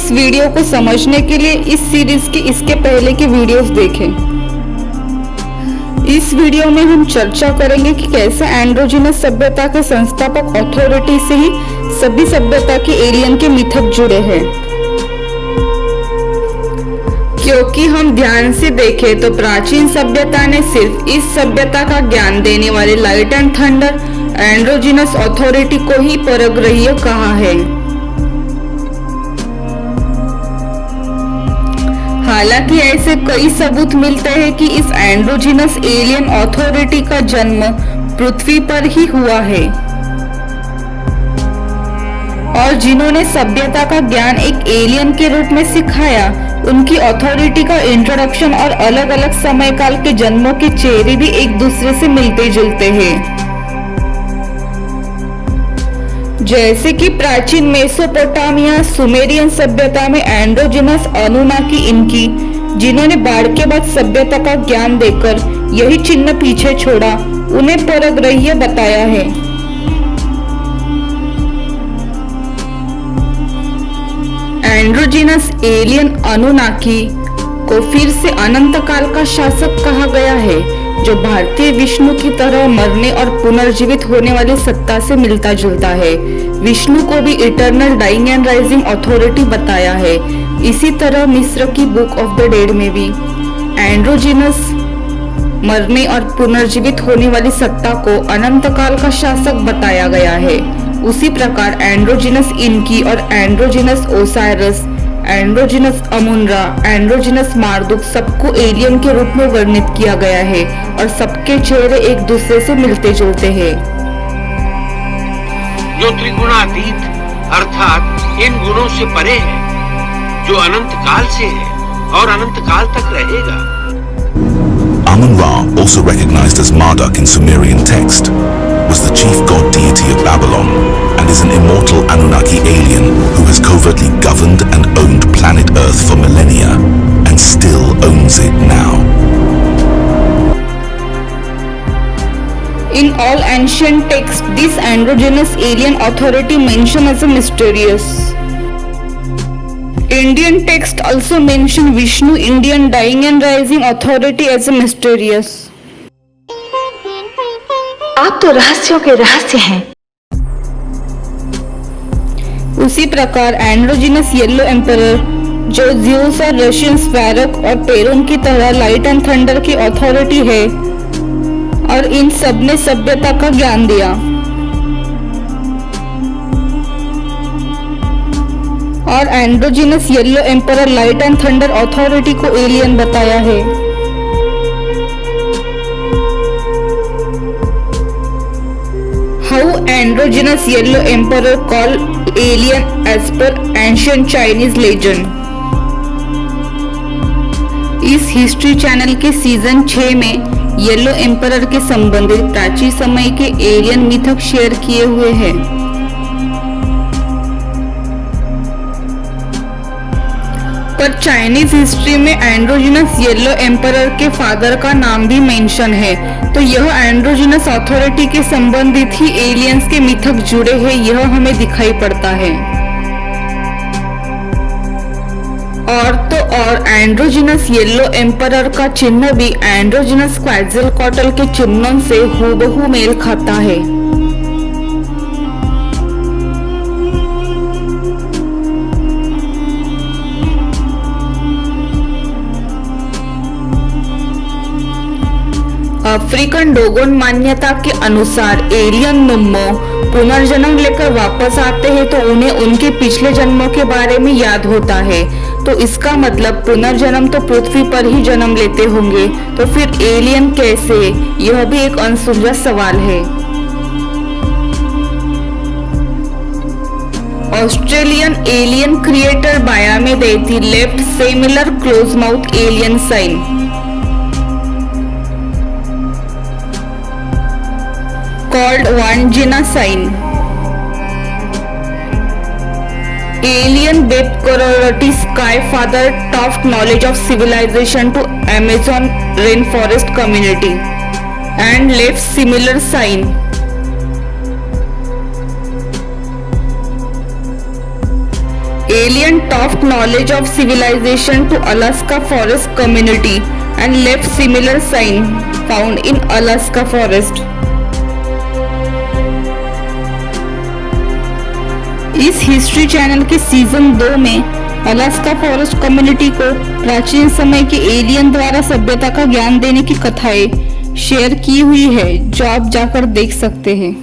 इस वीडियो को समझने के लिए इस सीरीज के इसके पहले के वीडियोस देखें। इस वीडियो में हम चर्चा करेंगे कि कैसे एंड्रोजिनस सभ्यता के संस्थापक अथॉरिटी से ही सभी सभ्यता के एलियन के मिथक जुड़े हैं। क्योंकि हम ध्यान से देखें तो प्राचीन सभ्यता ने सिर्फ इस सभ्यता का ज्ञान देने वाले light and thunder androgynous authority को ही परग्रहीय कहा है। हालांकि ऐसे कई सबूत मिलते हैं कि इस एंड्रोजिनस एलियन अथॉरिटी का जन्म पृथ्वी पर ही हुआ है और जिन्होंने सभ्यता का ज्ञान एक एलियन के रूप में सिखाया, उनकी अथॉरिटी का इंट्रोडक्शन और अलग अलग समय काल के जन्मों के चेहरे भी एक दूसरे से मिलते जुलते हैं। जैसे कि प्राचीन मेसोपोटामिया सुमेरियन सभ्यता में एंड्रोजिनस अनुनाकी इनकी, जिन्होंने बाढ़ के बाद सभ्यता का ज्ञान देकर यही चिन्ह पीछे छोड़ा, उन्हें परग्रहीय बताया है। एंड्रोजिनस एलियन अनुनाकी को फिर से अनंत काल का शासक कहा गया है, जो भारतीय विष्णु की तरह मरने और पुनर्जीवित होने वाली सत्ता से मिलता जुलता है। विष्णु को भी eternal dying and rising authority बताया है। इसी तरह मिस्र की बुक ऑफ द डेड में भी एंड्रोजिनस मरने और पुनर्जीवित होने वाली सत्ता को अनंत काल का शासक बताया गया है। उसी प्रकार एंड्रोजिनस इनकी और एंड्रोजिनस ओसाइरस, एंड्रोजिनस अमुनरा, एंड्रोजिनस मार्दुक सबको एलियन के रूप में वर्णित किया गया है और सबके चेहरे एक दूसरे से मिलते जुलते हैं। जो त्रिगुणातीत अर्थात इन गुणों से परे है, जो अनंत काल से है और अनंत काल तक रहेगा। Amun-Ra, also recognized as Marduk in Sumerian text, was the chief god deity of Babylon and is an immortal Anunnaki alien who has covertly governed and owned planet Earth for millennia and still owns it now. In all ancient texts, this androgynous alien authority mentioned as a mysterious. Indian texts also mention Vishnu Indian dying and rising authority as a mysterious. आप तो रहस्यों के रहस्य हैं। उसी प्रकार androgynous yellow emperor, जो Zeus और रशियन स्वैरक और पेरुन की तरह लाइट एंड थंडर की अथॉरिटी है, और इन सब ने सभ्यता का ज्ञान दिया। और androgynous yellow emperor light and thunder authority को एलियन बताया है। How androgynous yellow emperor call alien as per ancient Chinese legend. इस हिस्ट्री चैनल के सीजन 6 में येलो एम्परर के संबंधित प्राचीन समय के एलियन मिथक शेयर किए हुए हैं। पर चाइनीज हिस्ट्री में एंड्रोजिनस येलो एम्परर के फादर का नाम भी मेंशन है, तो यह एंड्रोजिनस अथॉरिटी के संबंधित ही एलियंस के मिथक जुड़े हैं, यह हमें दिखाई पड़ता है। और तो और एंड्रोजिनस येलो एम्परर का चिन्ह भी एंड्रोजिनस क्वाएट्ज़लकोएटल के चिन्हों से हूबहू मेल खाता है। अफ्रीकन डोगोन मान्यता के अनुसार एलियन नुम्मो पुनर्जन्म लेकर वापस आते हैं तो उन्हें उनके पिछले जन्मों के बारे में याद होता है, तो इसका मतलब पुनर्जन्म तो पृथ्वी पर ही जन्म लेते होंगे, तो फिर एलियन कैसे? यह भी एक अनसुलझा सवाल है। ऑस्ट्रेलियन एलियन क्रिएटर बायामे देती left similar close mouth alien sign called Wandjina sign. Alien Babe Corolati Sky Father Tough knowledge of civilization to Amazon rainforest community and left similar sign. Alien taught knowledge of civilization to Alaska forest community and left similar sign found in Alaska forest. इस history channel के season 2 में Alaska forest community को प्राचीन समय के alien द्वारा सभ्यता का ज्ञान देने की कथाएं शेयर की हुई है, जो आप जाकर देख सकते हैं।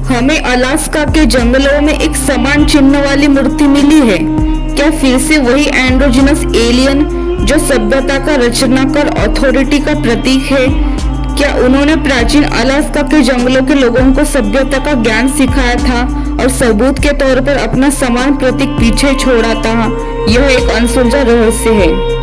हमें अलास्का के जंगलों में एक समान चिन्ह वाली मूर्ति मिली है। क्या फिर से वही एंड्रोजिनस एलियन जो सभ्यता का रचनाकार अथॉरिटी का प्रतीक है? क्या उन्होंने प्राचीन अलास्का के जंगलों के लोगों को सभ्यता का ज्ञान सिखाया था और सबूत के तौर पर अपना समान प्रतीक पीछे छोड़ा था? यह एक अनसुलझा रहस्य है।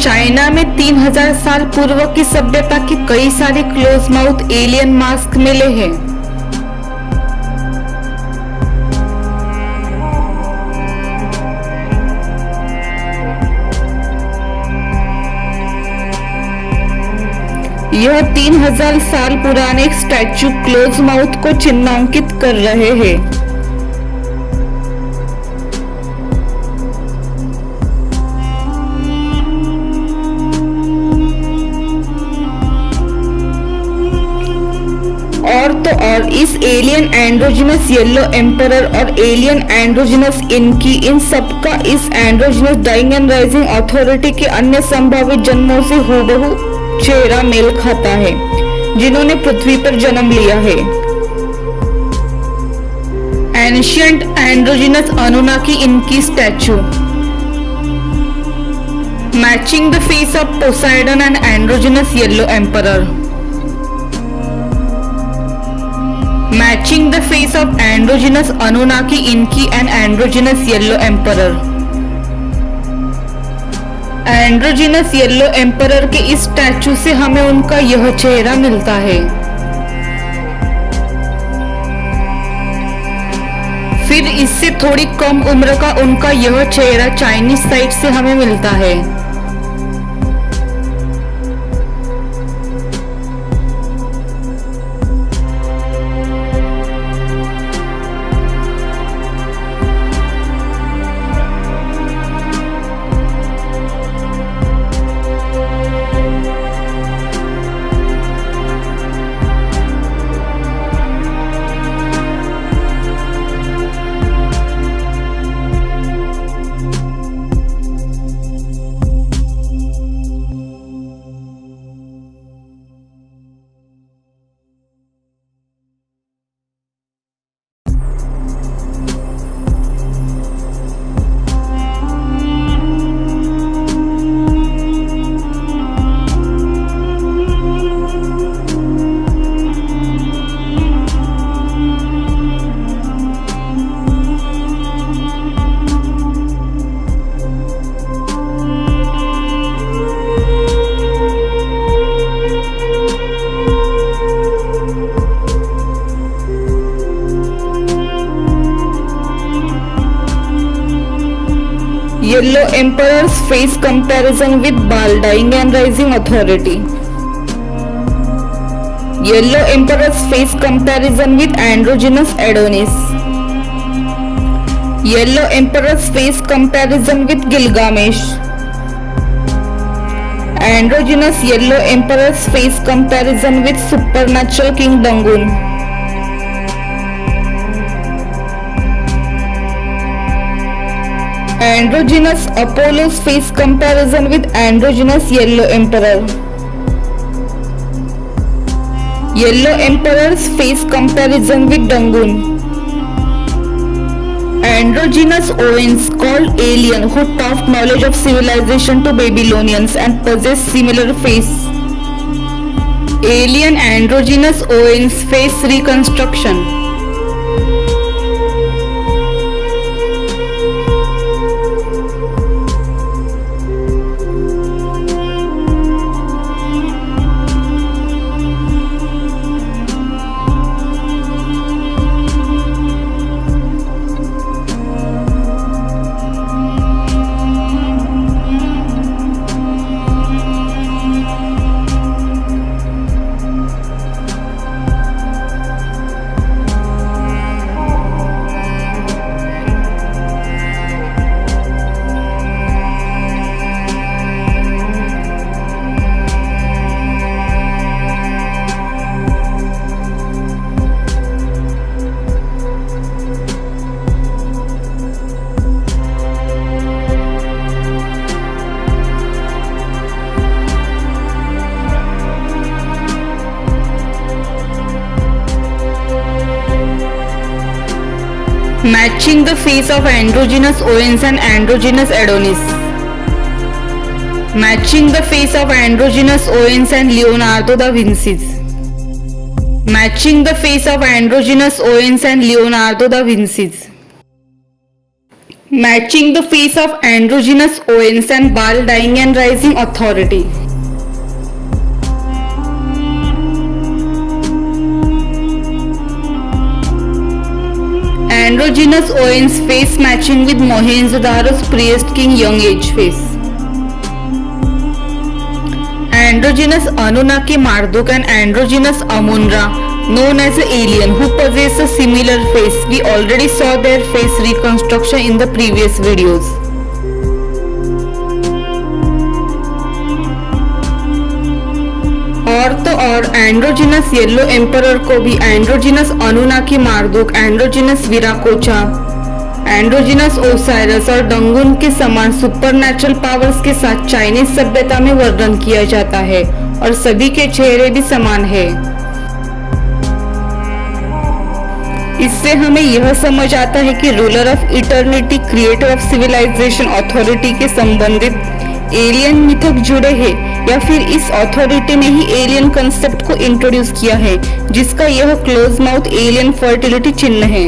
चाइना में 3000 साल पूर्व की सभ्यता के कई सारे क्लोज माउथ एलियन मास्क मिले हैं। यह 3000 साल पुराने स्टैचू क्लोज माउथ को चिन्हांकित कर रहे हैं। और इस एलियन एंड्रोजिनस येलो एम्परर और एलियन एंड्रोजिनस इनकी इन सबका इस androgynous dying and rising authority के अन्य संभावित जन्मों से हूबहू चेहरा मेल खाता है, जिन्होंने पृथ्वी पर जन्म लिया है। एंशिएंट एंड्रोजिनस अनुनाकी इनकी statue matching the face of Poseidon and androgynous yellow emperor. Matching the face of androgynous Anunnaki Inki and androgynous Yellow Emperor. Androgynous Yellow Emperor के इस स्टैचू से हमें उनका यह चेहरा मिलता है। फिर इससे थोड़ी कम उम्र का उनका यह चेहरा चाइनीज साइड से हमें मिलता है। Yellow Emperor's face comparison with Baal Dying and Rising Authority. Yellow Emperor's face comparison with Androgynous Adonis. Yellow Emperor's face comparison with Gilgamesh. Androgynous Yellow Emperor's face comparison with Supernatural King Dangun. Androgynous Apollo's face comparison with Androgynous Yellow Emperor. Yellow Emperor's face comparison with Dangun. Androgynous Owens, called alien, who taught knowledge of civilization to Babylonians and possessed similar face. Alien Androgynous Owens face reconstruction. Matching the face of androgynous Owens and androgynous Adonis. Matching the face of androgynous Owens and Leonardo da Vinci. Matching the face of androgynous Owens and Leonardo da Vinci. Matching the face of androgynous Owens and Ball Dying and Rising Authority. Androgynous Owens face matching with Mohenjo-daro's priest king young age face. Androgynous Anunnaki Marduk and androgynous Amun-Ra, known as an alien who possess a similar face. We already saw their face reconstruction in the previous videos. और तो और androgynous yellow emperor को भी androgynous Anunnaki मार्दुक, androgynous विराकोचा, androgynous ओसाइरस और डंगुन के समान supernatural powers के साथ चाइनीज सभ्यता में वर्णन किया जाता है और सभी के चेहरे भी समान है। इससे हमें यह समझ आता है कि ruler of eternity, creator of civilization authority के संबंधित एलियन मिथक जुड़े हैं या फिर इस अथॉरिटी ने ही एलियन कंसेप्ट को इंट्रोड्यूस किया है, जिसका यह क्लोज माउथ एलियन फर्टिलिटी चिन्ह है।